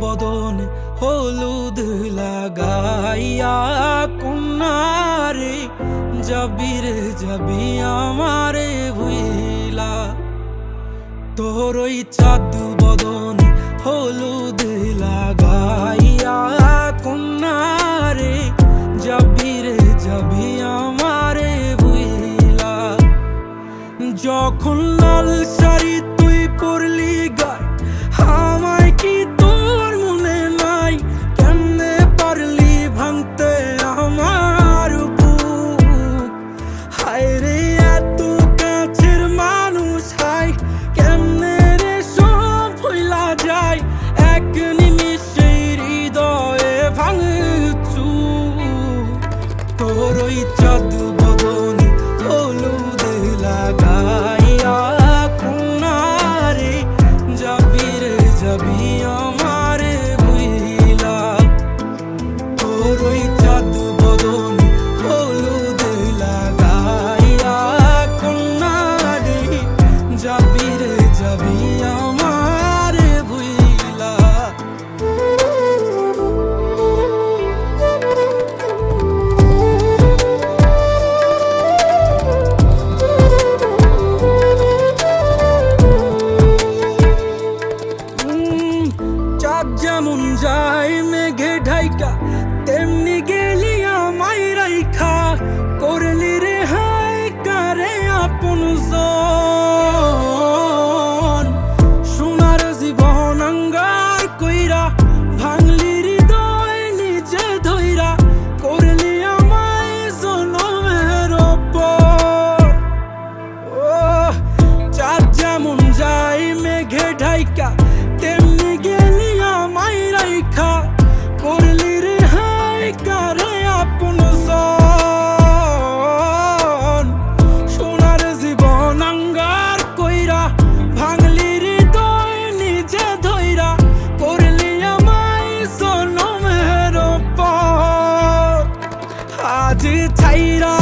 বদন হলুদ লাগাইয়া কন্যারে যাবি রে যাবি আমারে ভুইলা। তোর ওই চাঁদ বদন হলুদ লাগাইয়া কন্যারে যাবি রে যাবি আমারে ভুইলা। যখন লাল শাড়ি তুই পরলি গায় আমায় কি তোর মনে নাই? কেমনে পারলি ভাঙতে আমার বুক? হায় রে এত কাছের মানুষ, হায় কেমনে রে সব ভুইলা যায় এক নিমিষে হৃদয়ে ভাঙচু। তোর ওই চাঁদ বদন হলুদ লাগাইয়া কন্যারে যাবি রে যাবি আমারে ভুইলা। তোর ওই চাঁদ বদন হলুদ লাগাইয়া কন্যারে যাবি রে যাবি আমারে ভুইলা। চাঁদ যেমন যায় মেঘে ঢাইকা তেমনি গেলি আমায় রাইখা। করলি রে হায় কারে আপন জন, সোনার জীবন আঙ্গার কইরা ভাঙলি হৃদয় নিজে ধইরা। করলি আমায় জনমের ওপর। ও চাঁদ যেমন যায় মেঘে ঢাইকা তেমনি গেলি আমায় রাইখা। করলি রে হায় কারে আপন জন, সোনার জীবন আঙ্গার কইরা ভাঙলি হৃদয় নিজে ধইরা। করলি আমায় জনমের ওপর। আজ ছাইরা